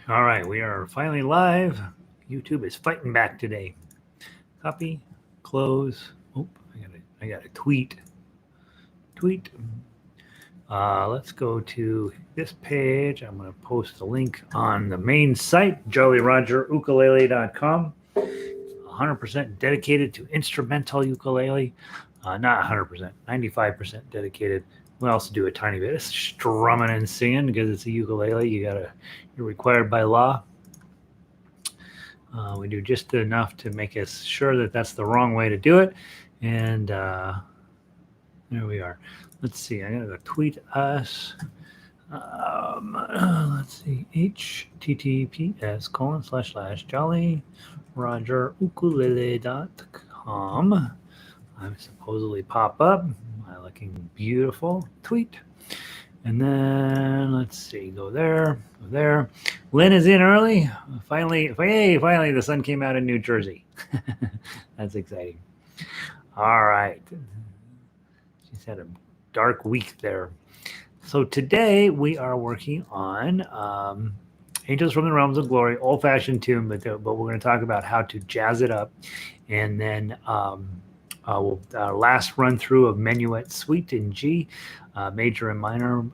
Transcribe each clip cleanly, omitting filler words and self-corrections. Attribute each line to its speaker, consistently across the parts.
Speaker 1: All right, we are finally live. YouTube is fighting back today. Copy, close. Oh, I got a tweet. Tweet. Let's go to this page. I'm going to post a link on the main site, jollyrogerukulele.com. 100% dedicated to instrumental ukulele. Not 100%, 95% dedicated. We also do a tiny bit of strumming and singing because it's a ukulele. You're required by law. We do just enough to make us sure that that's the wrong way to do it. And there we are. Let's see. I got to tweet us. Let's see. https://jollyrogerukulele.com. I'm supposedly pop up. My looking beautiful tweet. And then let's see, go there. Lynn is in early. Finally, the sun came out in New Jersey. That's exciting. All right. She's had a dark week there. So today we are working on Angels from the Realms of Glory, old-fashioned tune, but we're going to talk about how to jazz it up. And then last run through of Menuett Suite in G, major and minor,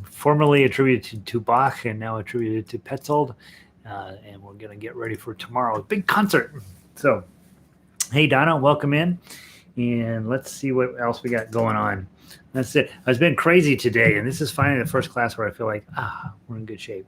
Speaker 1: formerly attributed to Bach and now attributed to Petzold. And we're going to get ready for tomorrow's big concert. So, hey, Donna, welcome in. And let's see what else we got going on. That's it. It's been crazy today, and this is finally the first class where I feel like, we're in good shape.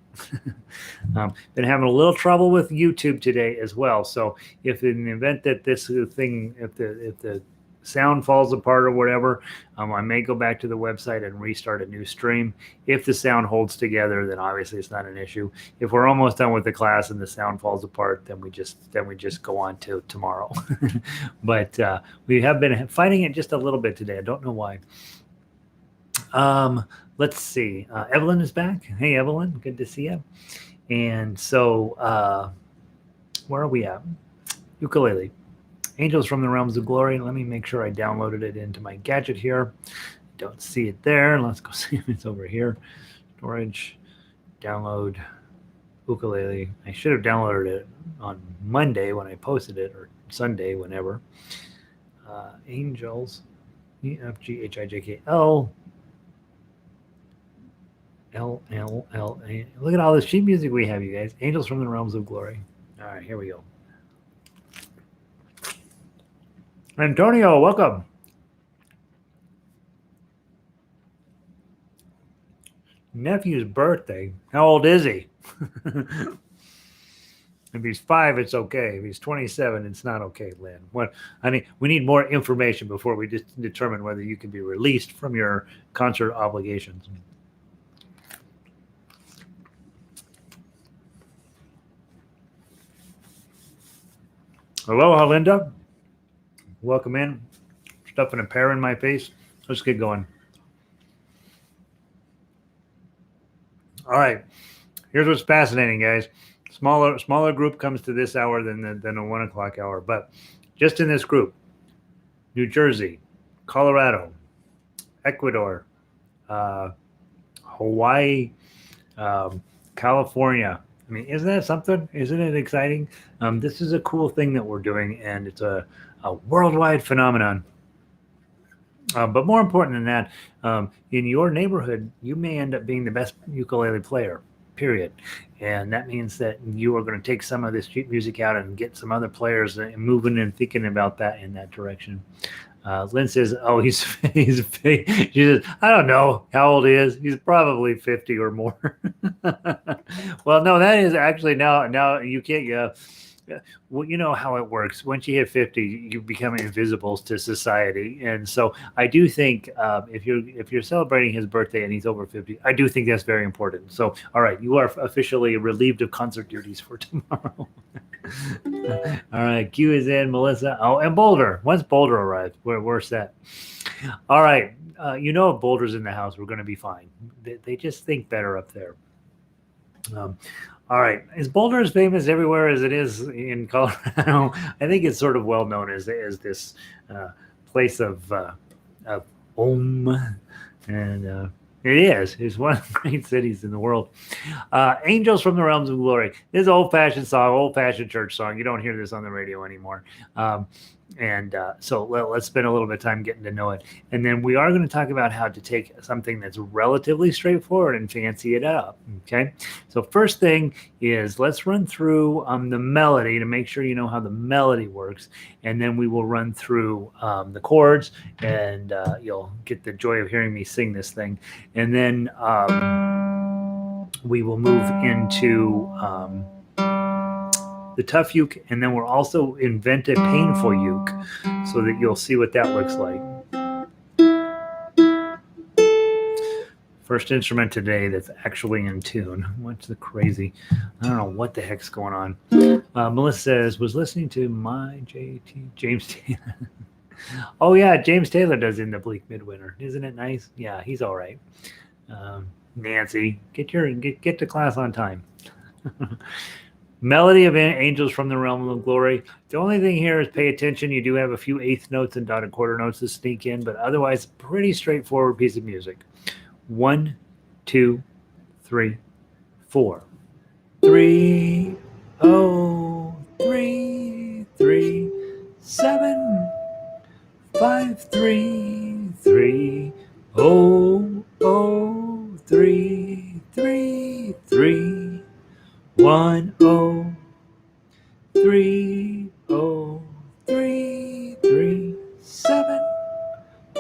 Speaker 1: Been having a little trouble with YouTube today as well. So if in the event that this thing, if the sound falls apart or whatever, I may go back to the website and restart a new stream. If the sound holds together, then obviously it's not an issue. If we're almost done with the class and the sound falls apart, then we just go on to tomorrow. But we have been fighting it just a little bit today. I don't know why. Let's see. Evelyn is back. Hey, Evelyn, good to see you. And so, where are we at? Ukulele. Angels from the Realms of Glory. Let me make sure I downloaded it into my gadget here. Don't see it there. Let's go see if it's over here. Storage, download, ukulele. I should have downloaded it on Monday when I posted it, or Sunday, whenever. Angels, EFGHIJKL. L-L-L-A. Look at all this sheet music we have, you guys. Angels from the Realms of Glory. All right, here we go. Antonio, welcome. Nephew's birthday. How old is he? If he's 5, it's okay. If he's 27, it's not okay, Lynn. We need more information before we just determine whether you can be released from your concert obligations. Aloha, Linda. Welcome in. Stuffing a pear in my face. Let's get going. All right. Here's what's fascinating, guys. Smaller group comes to this hour than a 1 o'clock hour. But just in this group, New Jersey, Colorado, Ecuador, Hawaii, California. I mean, isn't that something? Isn't it exciting? This is a cool thing that we're doing, and it's a worldwide phenomenon. But more important than that, in your neighborhood, you may end up being the best ukulele player, period. And that means that you are going to take some of this sheet music out and get some other players moving and thinking about that in that direction. Lynn says, "Oh, he's fake." She says, "I don't know how old he is. He's probably 50 or more." Well, no, that is actually now you can't. Well, you know how it works. Once you hit 50, you become invisible to society, and so I do think if you're celebrating his birthday and he's over 50, I do think that's very important. So, all right, you are officially relieved of concert duties for tomorrow. All right, Q is in, Melissa. Oh, and Boulder. Once Boulder arrives, we're set. All right, if Boulder's in the house, we're going to be fine. They just think better up there. All right, is Boulder as famous everywhere as it is in Colorado? I think it's sort of well known as this place of Om, and It is. It's one of the great cities in the world. Angels from the Realms of Glory. This is an old-fashioned song, old-fashioned church song. You don't hear this on the radio anymore. Um, and so let's spend a little bit of time getting to know it. And then we are going to talk about how to take something that's relatively straightforward and fancy it up. Okay. So first thing is let's run through the melody to make sure you know how the melody works. And then we will run through the chords, and you'll get the joy of hearing me sing this thing. And then we will move into the tough uke, and then we'll also invent a painful uke so that you'll see what that looks like. First instrument today that's actually in tune. What's the crazy? I don't know what the heck's going on. Melissa says, was listening to my JT, James Taylor. Oh, yeah, James Taylor does In the Bleak Midwinter. Isn't it nice? Yeah, he's all right. Nancy, get to class on time. Melody of Angels from the Realm of Glory. The only thing here is pay attention. You do have a few eighth notes and dotted quarter notes to sneak in, but otherwise, pretty straightforward piece of music. 1, 2, 3, 4. 3, 0, 3, 3, 7, 5, 3, 3, 0, 0, 3, 3, 3. 1, 0, 3, 0, 3, 3, 7,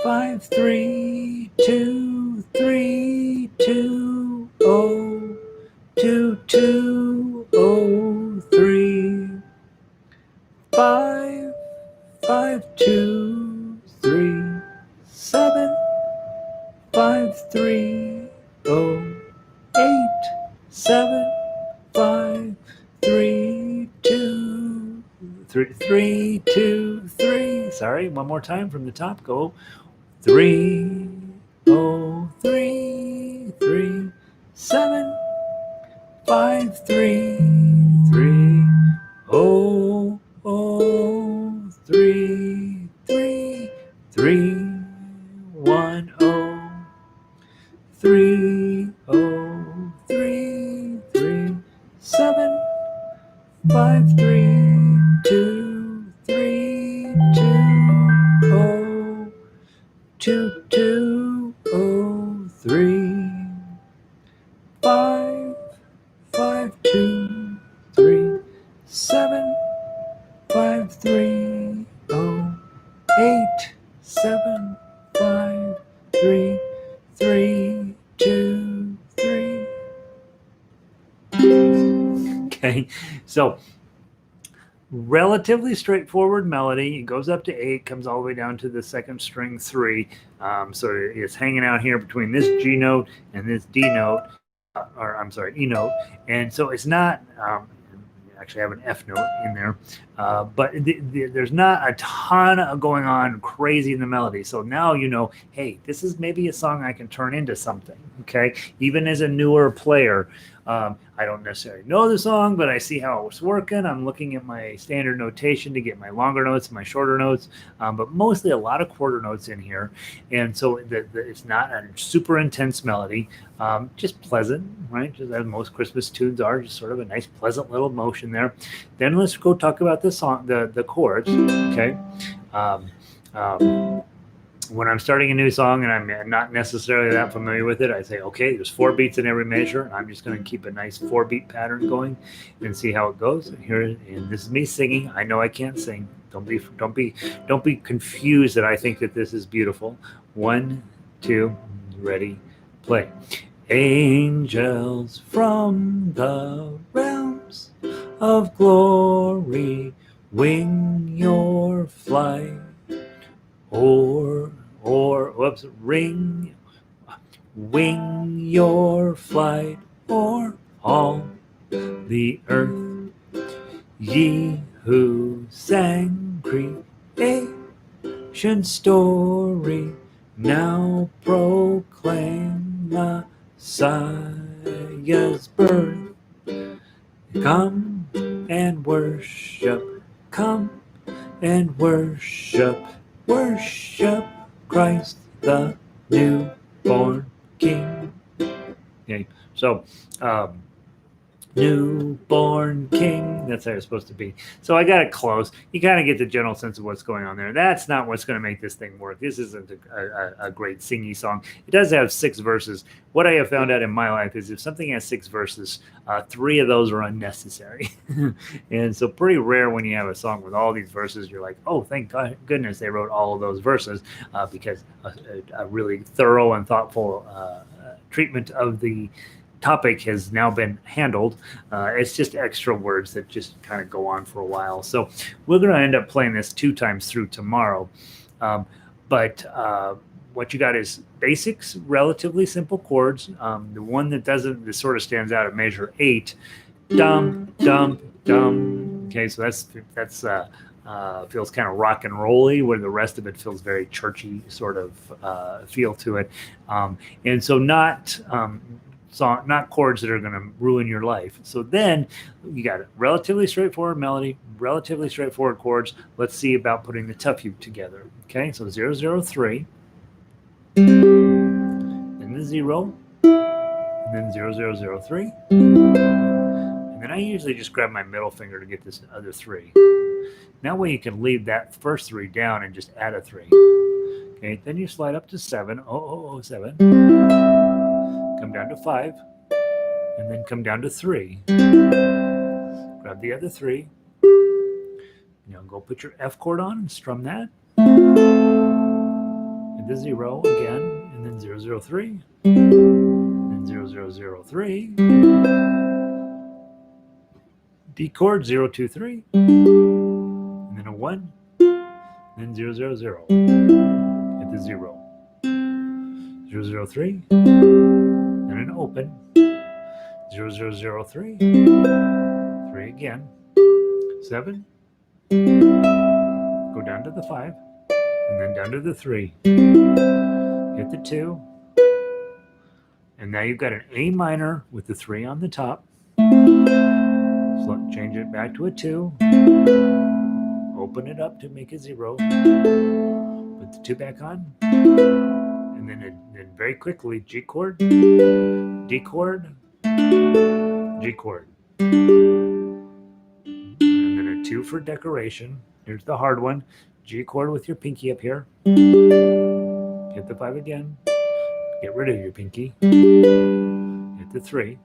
Speaker 1: 5, 3, 2, 3, 2, 0, 2, 2, 0, 3, 5, 5, 2, 3, 7, 5, 3, 0, 8, 7, 5, 3, 2, 3, 2, 3. Sorry, one more time from the top. Go 3, 0, 3, 3, 7, 5, 3, 3, 0, 0, 3, 3, 3, 1, 0, 3, 0, 3, 3. 7, 5, 3, 2, 3, 2, 0, 2, 2, 0, 3, 5, 5, 2, 3, 7, 5, 3, 0, 8, 7, 5, 3, 3, 2, 3. Okay, so relatively straightforward melody. It goes up to 8, comes all the way down to the second string 3. So it's hanging out here between this G note and this D note, or I'm sorry, E note. And so it's not, actually have an F note in there, but there's not a ton going on crazy in the melody. So now you know, hey, this is maybe a song I can turn into something. Okay, even as a newer player, I don't necessarily know the song, but I see how it was working. I'm looking at my standard notation to get my longer notes and my shorter notes, but mostly a lot of quarter notes in here. And so it's not a super intense melody, just pleasant, right? Just as most Christmas tunes are, just sort of a nice, pleasant little motion there. Then let's go talk about the song, the chords, okay? When I'm starting a new song and I'm not necessarily that familiar with it, I say, okay, there's 4 beats in every measure. And I'm just going to keep a nice 4-beat pattern going and see how it goes. And this is me singing. I know I can't sing. Don't be confused that I think that this is beautiful. 1, 2, ready, play. Angels from the realms of glory, wing your flight. Wing your flight o'er all the earth. Ye who sang creation story, now proclaim Messiah's birth. Come and worship, come and worship, worship Christ the newborn king. Okay, so newborn king. That's how it's supposed to be. So I got it close. You kind of get the general sense of what's going on there. That's not what's going to make this thing work. This isn't a great singy song. It does have 6 verses. What I have found out in my life is if something has 6 verses, 3 of those are unnecessary. And so pretty rare when you have a song with all these verses, you're like, oh, thank goodness they wrote all of those verses, because a really thorough and thoughtful treatment of the topic has now been handled. It's just extra words that just kind of go on for a while. So we're going to end up playing this 2 times through tomorrow. But what you got is basics, relatively simple chords. The one that sort of stands out at measure 8, dum, dum, dum. Okay, so that's feels kind of rock and rolly, where the rest of it feels very churchy sort of feel to it. And so not chords that are going to ruin your life. So then you got a relatively straightforward melody, relatively straightforward chords. Let's see about putting the tough uke together. Okay, so 003, then the 0, and then 0003. And then I usually just grab my middle finger to get this other 3. That way you can leave that first 3 down and just add a 3. Okay, then you slide up to 7, 0007. Come down to 5, and then come down to 3. Grab the other 3. Go put your F chord on and strum that. And the 0 again, and then 003, and 0003. D chord 023, and then a 1, and then 000. Hit the 0. 003, and an open. 0003, 3 again, 7, go down to the 5, and then down to the 3, hit the 2, and now you've got an A minor with the 3 on the top. So change it back to a 2, open it up to make a 0, put the 2 back on, and then very quickly G chord, D chord, G chord, and then a 2 for decoration. Here's the hard one, G chord with your pinky up here, hit the 5 again, get rid of your pinky, hit the 3,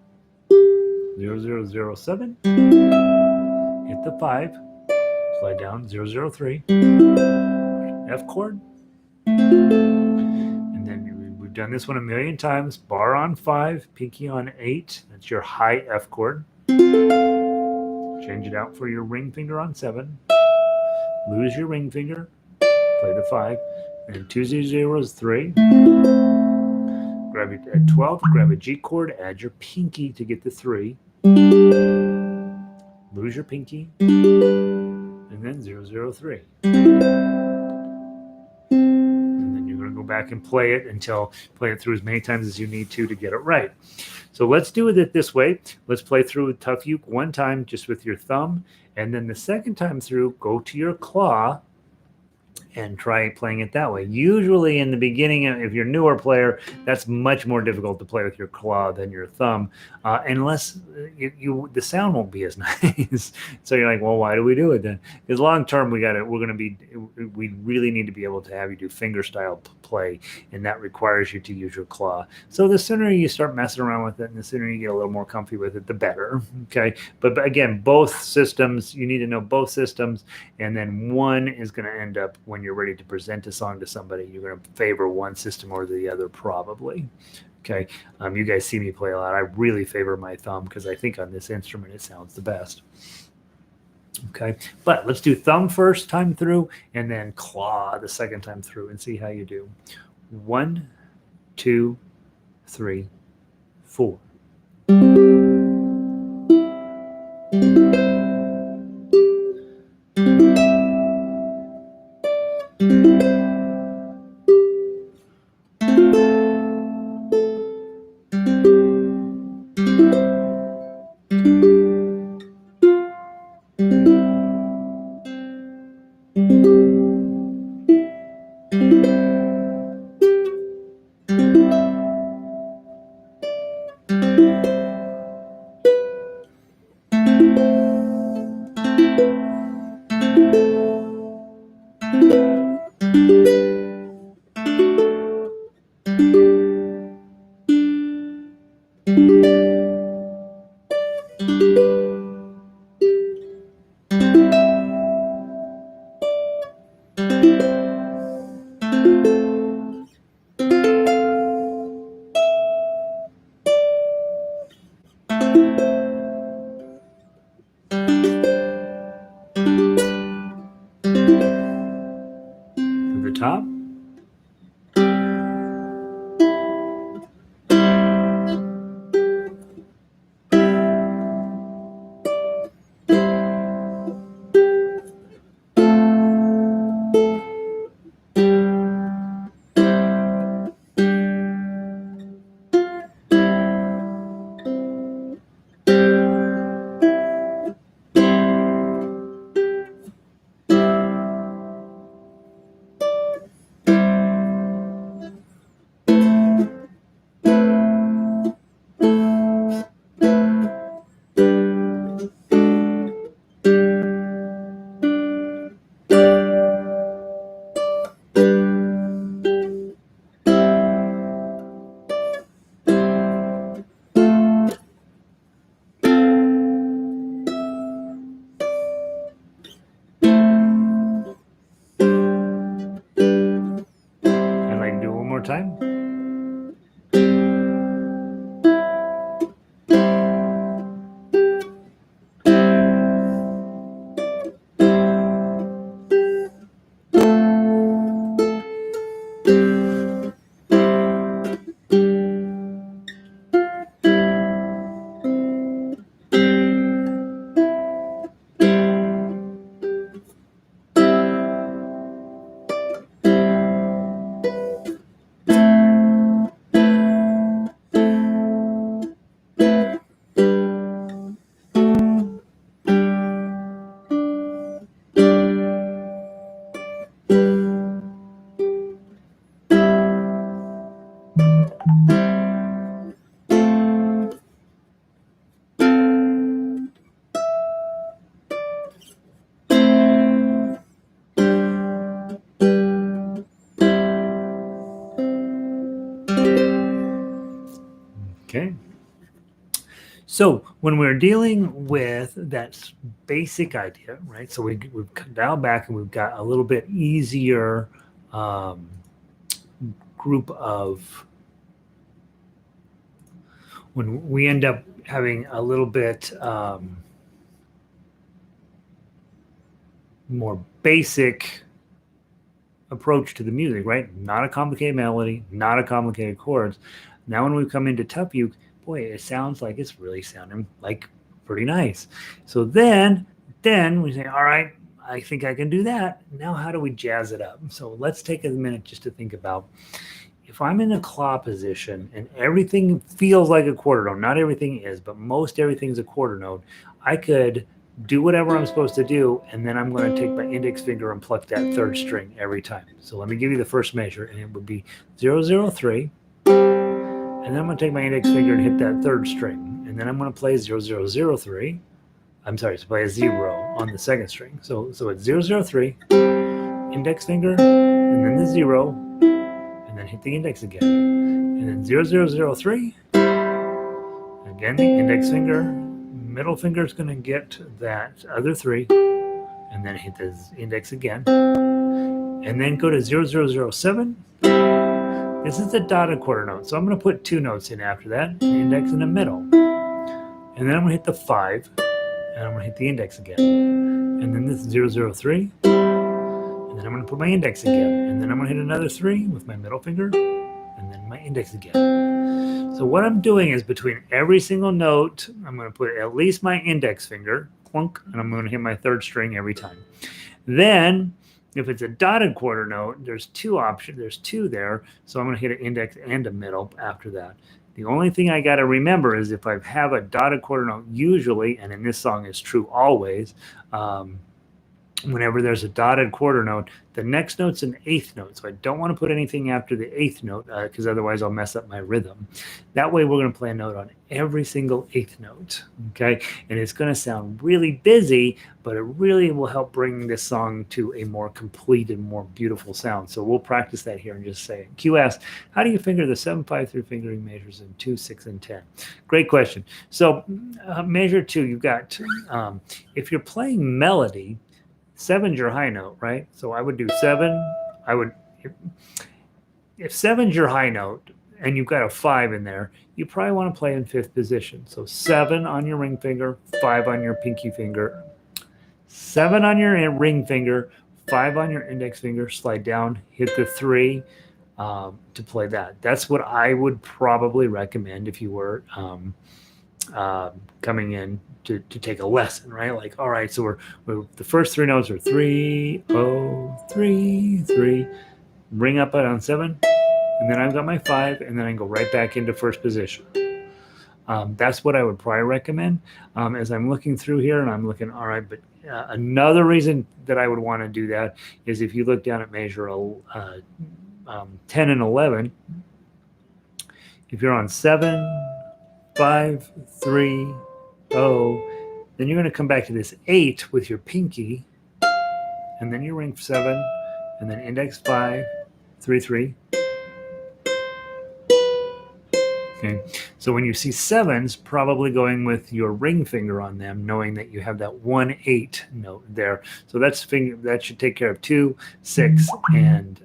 Speaker 1: 0007, hit the 5, slide down 003, F chord, and then we've done this one a million times, bar on 5, pinky on 8, that's your high F chord. Change it out for your ring finger on 7, lose your ring finger, play the 5, and 2 zeros 3. Grab it at 12, grab a G chord, add your pinky to get the 3, lose your pinky, and then 003. And then you're going to go back and play it through as many times as you need to get it right. So let's do it this way. Let's play through tough uke 1 time just with your thumb, and then the second time through, go to your claw and try playing it that way. Usually in the beginning, if you're a newer player, that's much more difficult to play with your claw than your thumb, unless the sound won't be as nice. So you're like, well, why do we do it then? Because long term, we really need to be able to have you do finger style play, and that requires you to use your claw. So the sooner you start messing around with it, and the sooner you get a little more comfy with it, the better. Okay, but again, both systems, you need to know both systems, and then one is going to end up, when you're ready to present a song to somebody, you're going to favor one system or the other, probably. Okay, you guys see me play a lot. I really favor my thumb because I think on this instrument it sounds the best. Okay, but let's do thumb first time through, and then claw the second time through, and see how you do. 1, 2, 3, 4. To the top. I'd like to do it one more time. Okay. So when we're dealing with that basic idea, right? So we've dialed back and we've got a little bit easier group of, when we end up having a little bit more basic approach to the music, right? Not a complicated melody, not a complicated chords. Now when we come into tough uke, boy, it sounds like it's really sounding like pretty nice. So then we say, all right, I think I can do that. Now how do we jazz it up? So let's take a minute just to think about, if I'm in a claw position and everything feels like a quarter note, not everything is, but most everything's a quarter note, I could do whatever I'm supposed to do, and then I'm going to take my index finger and pluck that third string every time. So let me give you the first measure, and it would be 003, and then I'm going to take my index finger and hit that third string, and then I'm going to play 0003. I'm sorry, to play a 0 on the second string. So it's 003, index finger, and then the 0, and then hit the index again, and then 0003, again the index finger, middle finger is going to get that other 3, and then hit the index again, and then go to 0007. This is the dotted quarter note, so I'm going to put 2 notes in after that, the index in the middle, and then I'm going to hit the 5, and I'm going to hit the index again, and then this is 003, and then I'm going to put my index again, and then I'm going to hit another 3 with my middle finger, and then my index again. So what I'm doing is, between every single note, I'm going to put at least my index finger, clunk, and I'm going to hit my third string every time. Then, if it's a dotted quarter note, there's 2 options. There's 2 there, so I'm going to hit an index and a middle after that. The only thing I got to remember is, if I have a dotted quarter note, usually, and in this song is true always, whenever there's a dotted quarter note, the next note's an eighth note. So I don't want to put anything after the eighth note because otherwise I'll mess up my rhythm. That way we're going to play a note on every single eighth note, okay? And it's going to sound really busy, but it really will help bring this song to a more complete and more beautiful sound. So we'll practice that here in just a second. Q asks, how do you finger the 7/5 fingering measures in 2, 6, and 10? Great question. So measure 2, you've got, if you're playing melody, 7's your high note, right? So I would do 7. I would, if 7's your high note and you've got a 5 in there, you probably want to play in 5th position. So 7 on your ring finger, 5 on your pinky finger, 7 on your ring finger, 5 on your index finger, slide down, hit the 3 to play that. That's what I would probably recommend if you were coming in to take a lesson, right? Like, all right, so we're the first 3 notes are 3, 0, 3, 3. Ring up it on 7, and then I've got my 5, and then I go right back into first position. That's what I would probably recommend. As I'm looking through here, and I'm looking, all right, but another reason that I would want to do that is if you look down at measure 10 and 11, if you're on 7, 5, 3, 0, then you're going to come back to this 8 with your pinky, and then your ring 7, and then index 5, 3, 3. Okay, so when you see 7s, probably going with your ring finger on them, knowing that you have that 1, 8 note there. So that should take care of 2, 6, and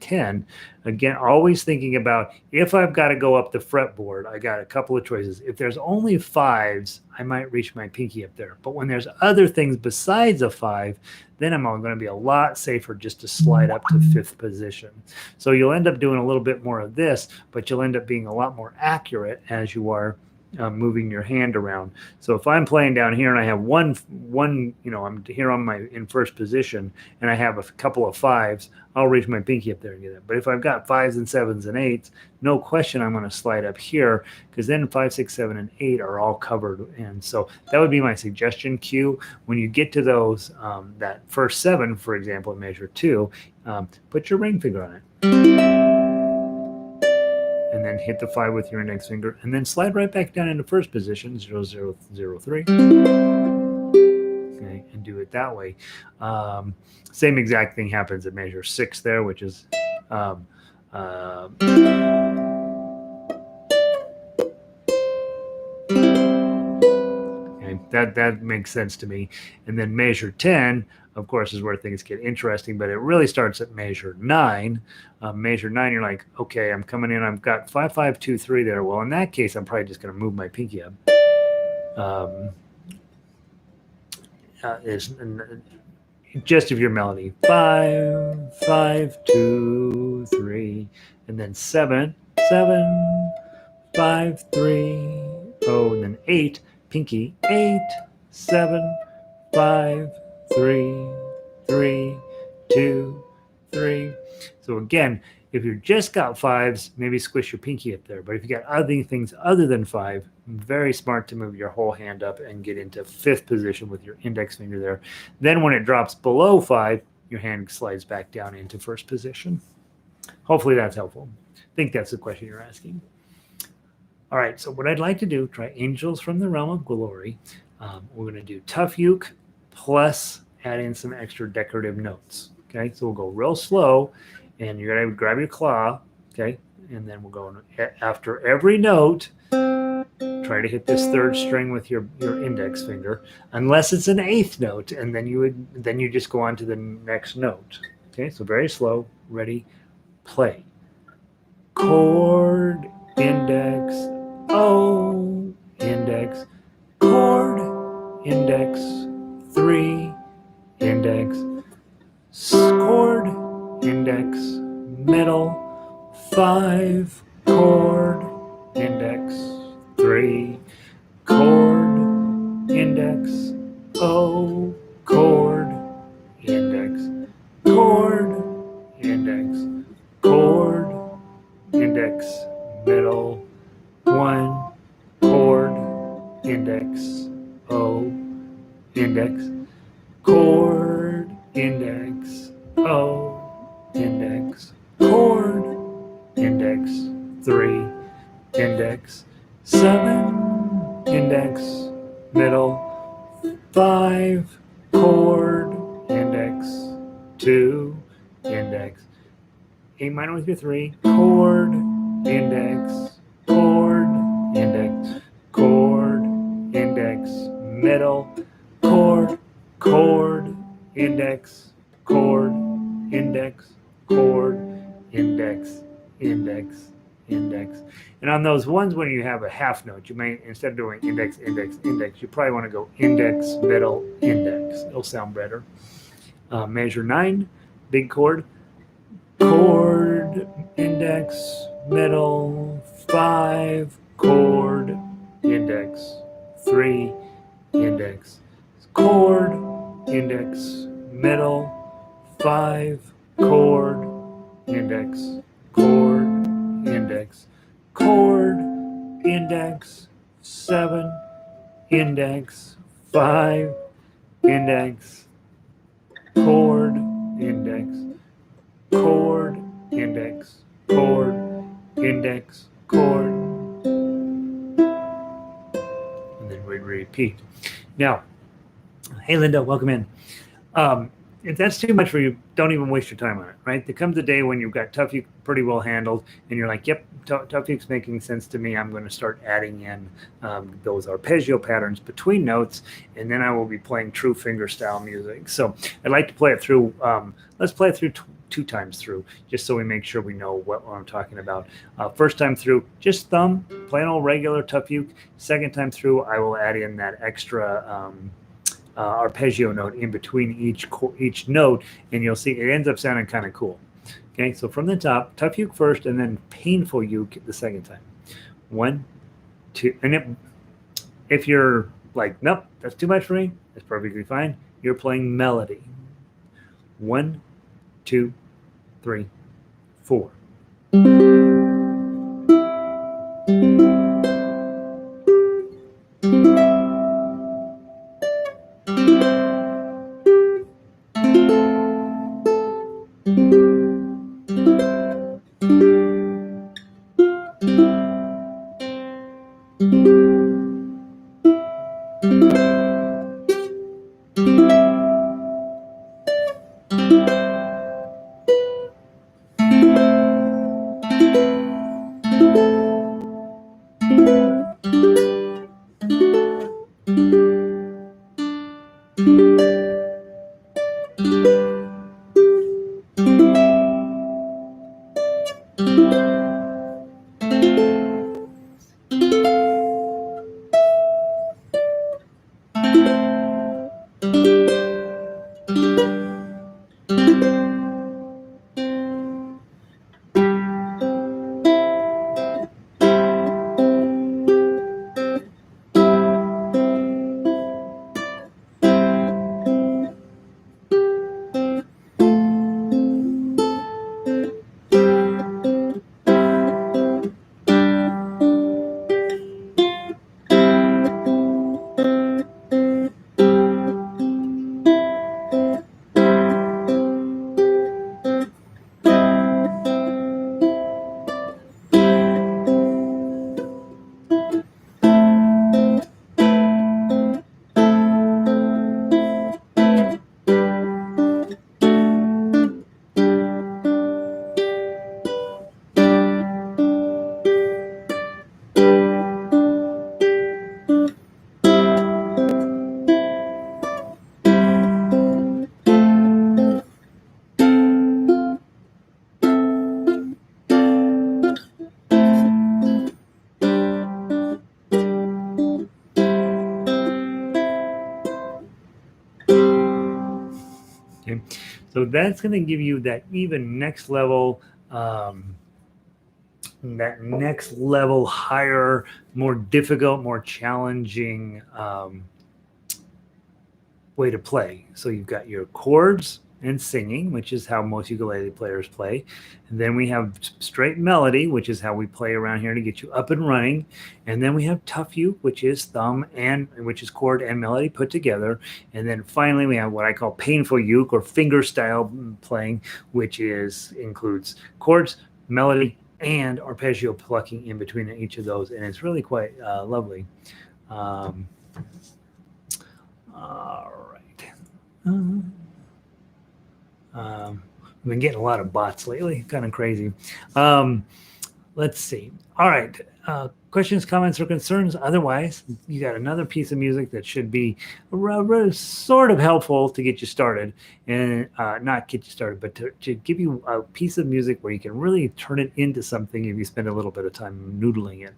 Speaker 1: 10. Again, always thinking about if I've got to go up the fretboard, I got a couple of choices. If there's only 5s, I might reach my pinky up there. But when there's other things besides a 5, then I'm going to be a lot safer just to slide up to 5th position. So you'll end up doing a little bit more of this, but you'll end up being a lot more accurate as you are moving your hand around. So if I'm playing down here and I have one, I'm here in first position and I have a couple of 5s, I'll reach my pinky up there and get it. But if I've got 5s and 7s and 8s, no question I'm going to slide up here because then 5, 6, 7, and 8 are all covered. And so that would be my suggestion, Q. When you get to those, that first 7, for example, in measure 2, put your ring finger on it. And then hit the 5 with your index finger, and then slide right back down into first position, 0, 0, 0, 3. Okay, and do it that way. Same exact thing happens at measure 6 there, which is okay, that makes sense to me. And then measure 10, of course, is where things get interesting, but it really starts at measure 9. Measure 9, you're like, okay, I'm coming in, I've got 5, 5, 2, 3 there. Well, in that case, I'm probably just going to move my pinky up. Is just of your melody. 5, 5, 2, 3, and then 7, 7, 5, 3, 0, and then 8, pinky, 8, 7, 5, 3, 3, 2, 3. So again, if you've just got 5s, maybe squish your pinky up there. But if you got other things other than 5, very smart to move your whole hand up and get into 5th position with your index finger there. Then when it drops below 5, your hand slides back down into first position. Hopefully that's helpful. I think that's the question you're asking. All right, so what I'd like to do, try Angels from the Realm of Glory. We're going to do Tough Uke plus add in some extra decorative notes. Okay, so we'll go real slow, and you're going to grab your claw, okay, and then we'll go after every note, try to hit this 3rd string with your index finger, unless it's an 8th note, and then you just go on to the next note. Okay, so very slow, ready, play. Chord, index, O, index, chord, index, 3, index, chord, index, middle, 5, chord, index, 3, chord, index, O, chord, index, chord, index, chord, index, middle, 1, chord, index, O, index, chord, index, O, index, chord, index, 3, index, 7, index, middle, 5, chord, index, 2, index, A minor with your 3, chord, index, chord, index, chord, index, middle, chord, chord, index, chord, index, chord, index, index, index. And on those ones when you have a half note, you may, instead of doing index, index, index, you probably want to go index, middle, index. It'll sound better. Measure 9, big chord, chord, index, middle, 5, chord, index, 3, index, chord, index, middle, 5, chord, index, chord, index, chord, index, 7, index, 5, index, chord, index, chord, index, chord, index, chord, and then we repeat. Now, hey Linda, welcome in. If that's too much for you, don't even waste your time on it, right? There comes a day when you've got Tough Uke pretty well handled, and you're like, yep, Tough Uke's making sense to me. I'm going to start adding in those arpeggio patterns between notes, and then I will be playing true finger-style music. So I'd like to play it through. Let's play it through two times through, just so we make sure we know what I'm talking about. First time through, just thumb, plain old regular Tough Uke. Second time through, I will add in that extra arpeggio note in between each note, and you'll see it ends up sounding kind of cool. Okay, so from the top, Tough Uke first, and then painful uke the second time. 1, 2, and if you're like, nope, that's too much for me, that's perfectly fine. You're playing melody. 1, 2, 3, 4. Okay, so that's going to give you that even next level, higher, more difficult, more challenging way to play. So you've got your chords, and singing, which is how most ukulele players play. And then we have straight melody, which is how we play around here to get you up and running. And then we have tough uke, which is thumb and which is chord and melody put together. And then finally we have what I call painful uke or finger style playing, which includes chords, melody, and arpeggio plucking in between each of those. And it's really quite lovely. All right. We've been getting a lot of bots lately, kind of crazy. Let's see. All right. Questions, comments, or concerns? Otherwise, you got another piece of music that should be sort of helpful to get you started, and not get you started, but to give you a piece of music where you can really turn it into something if you spend a little bit of time noodling it.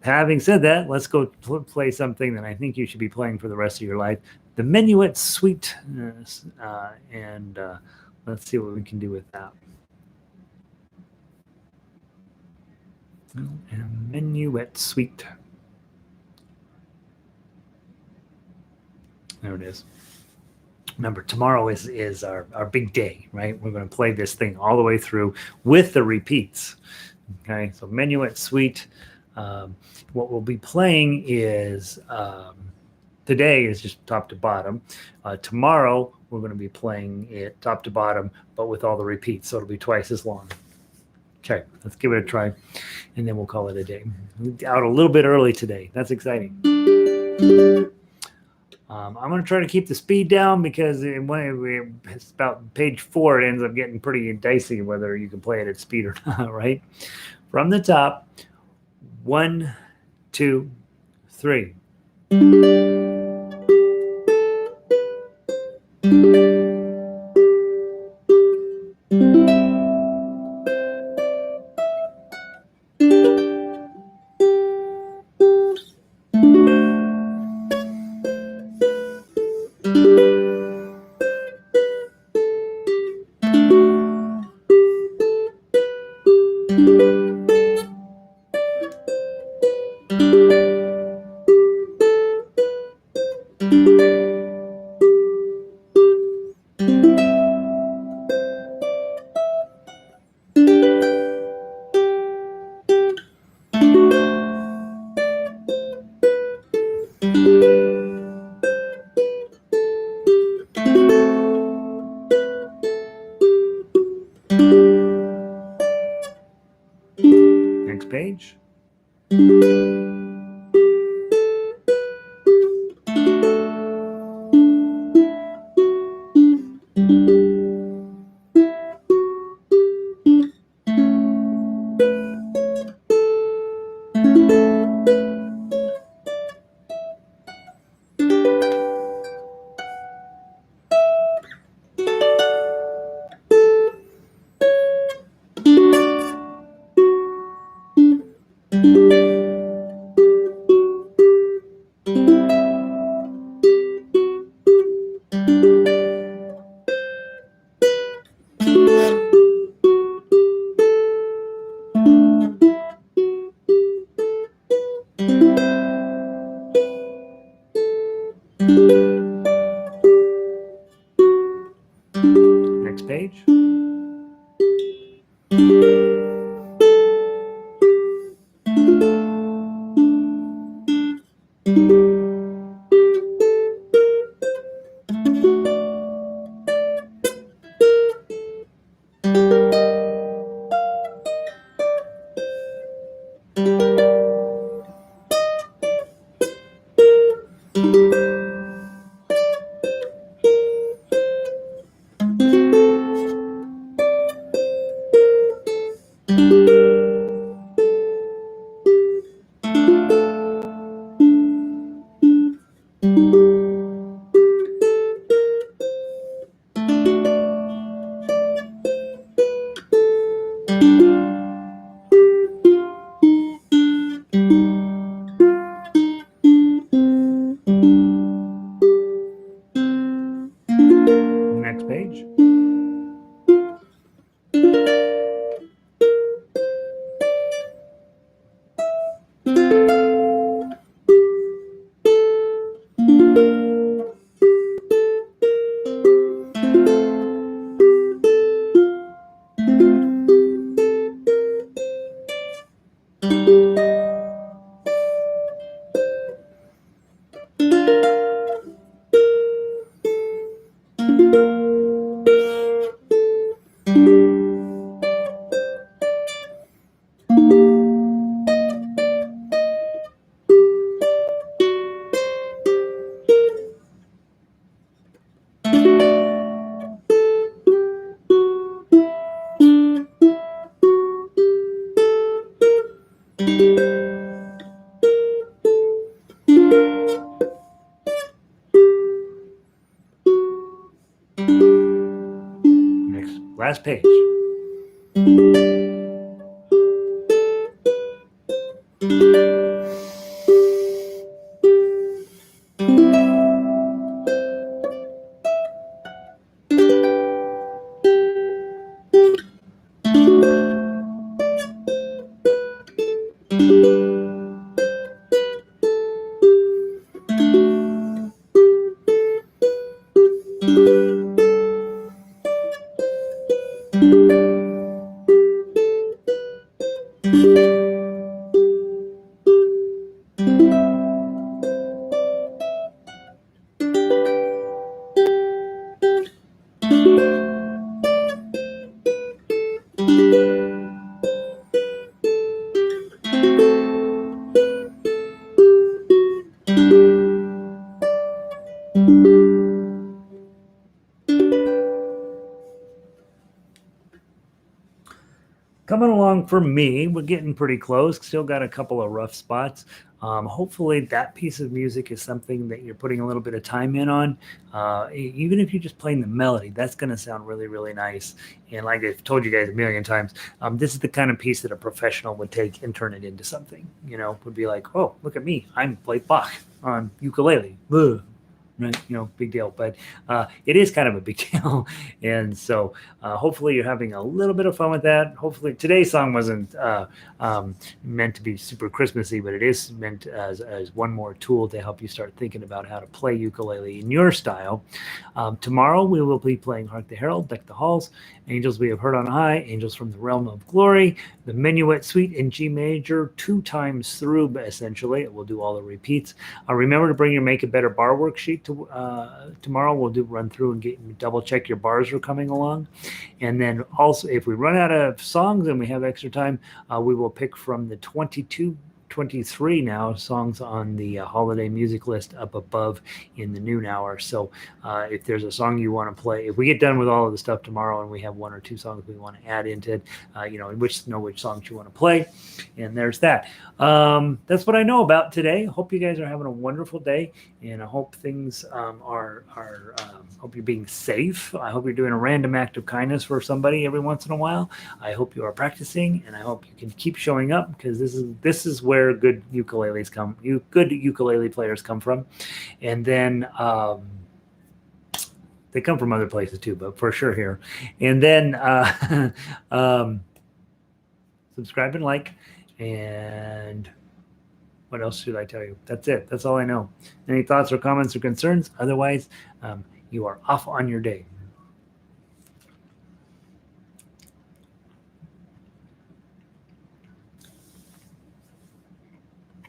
Speaker 1: Having said that, let's go play something that I think you should be playing for the rest of your life. The Menuett Suite, and let's see what we can do with that. And Menuett Suite. There it is. Remember, tomorrow is our big day, right? We're going to play this thing all the way through with the repeats. Okay, so Menuett Suite. What we'll be playing is today is just top to bottom. Tomorrow we're going to be playing it top to bottom, but with all the repeats, so it'll be twice as long. Okay, let's give it a try, and then we'll call it a day. Out a little bit early today. That's exciting. I'm going to try to keep the speed down because it's about page 4. It ends up getting pretty dicey whether you can play it at speed or not, right? From the top, 1, 2, 3. Next page. Next page. Next page. Next, last page. Coming along for me, we're getting pretty close. Still got a couple of rough spots. Hopefully, that piece of music is something that you're putting a little bit of time in on. Even if you're just playing the melody, that's going to sound really, really nice. And like I've told you guys a million times, this is the kind of piece that a professional would take and turn it into something. You know, would be like, oh, look at me, I'm like Bach on ukulele. Ugh. Right, you know, big deal, but it is kind of a big deal, and so hopefully you're having a little bit of fun with that. Hopefully today's song wasn't meant to be super Christmassy, but it is meant as one more tool to help you start thinking about how to play ukulele in your style. Tomorrow we will be playing Hark the Herald, Deck the Halls, Angels We Have Heard on High, Angels from the Realm of Glory, the Menuett Suite in G major 2 times through, essentially. It will do all the repeats. Remember to bring your Make It Better bar worksheet to tomorrow. We'll run through and double check your bars are coming along. And then also, if we run out of songs and we have extra time, we will pick from the 23 now songs on the holiday music list up above in the noon hour. So if there's a song you want to play, if we get done with all of the stuff tomorrow and we have 1 or 2 songs we want to add into it, which songs you want to play. And there's that. That's what I know about today. Hope you guys are having a wonderful day, and I hope things hope you're being safe. I hope you're doing a random act of kindness for somebody every once in a while. I hope you are practicing, and I hope you can keep showing up, because this is where good ukulele players come from. And then they come from other places too, but for sure here. And then subscribe and like. And what else should I tell you? That's it. That's all I know. Any thoughts or comments or concerns? Otherwise, you are off on your day.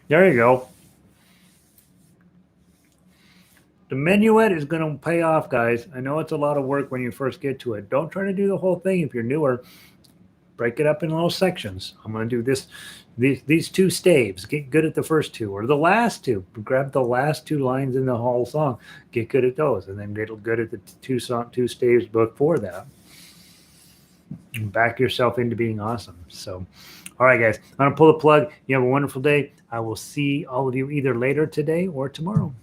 Speaker 1: There you go. The Menuett is going to pay off, guys. I know it's a lot of work when you first get to it. Don't try to do the whole thing if you're newer. Break it up in little sections. I'm going to do these 2 staves. Get good at the first 2 or the last 2. Grab the last 2 lines in the whole song. Get good at those, and then get good at the 2 staves before that. And back yourself into being awesome. So, all right, guys, I'm going to pull the plug. You have a wonderful day. I will see all of you either later today or tomorrow.